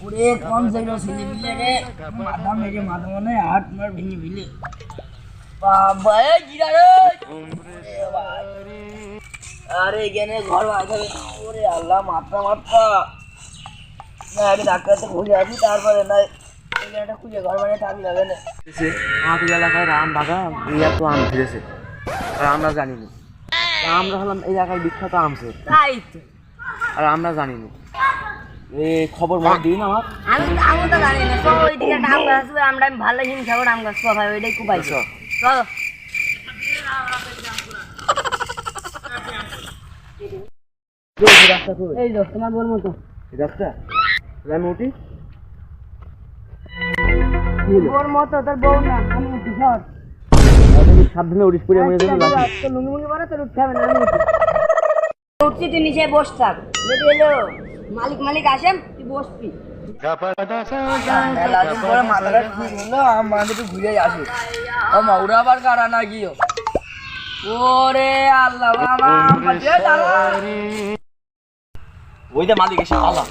ওরে কোন জায়গা ছেলে মিলে রে মাথা মেরে মাথা মনে হাত মার ভেঙে ফেলে বাবা এ গিরা রে আরে এখানে ঘর বাঁধাবে ওরে আল্লাহ মাথা মাথা না আগে ডাক্তারতে ঘুরে আসি তারপরে না এখানে খুঁজে ঘর বানিয়ে থাকলে হবে না আমাদের এলাকায় আম বাগান এত আম ফিরেছে আর আমরা জানি না আমরা হলাম এই এলাকার বিখ্যাত আমছে তাই তো আর আমরা জানি না এই খবর মনে দিন আমার আমি তো জানি না তো ওইদিকে আম গাছ আছে আমরা ভালো হিংসা করে আম গাছ পাবো ওইটাই খুব পাইছো চলো এই তো তোমার বল মতো রাস্তা আমি উঠি ওর মতো তোর বউ না আমি উঠি সর সাবধানে উঠিস পড়ে মরে যাবে তো লুঙ্গি মুঙ্গি পরে তোর উঠতে হবে না আমি উঠি উঠছি তুই নিচে বস থাক রেডি এলো মালিক মালিক আসেন তুই বসবি মাথাটা ঠিক হলো আমাদের ঘুরে আসি ও মাউরা আবার কারা না গিয়ে ওরে আল্লাহ বাবা ওই যে মালিক এসে আল্লাহ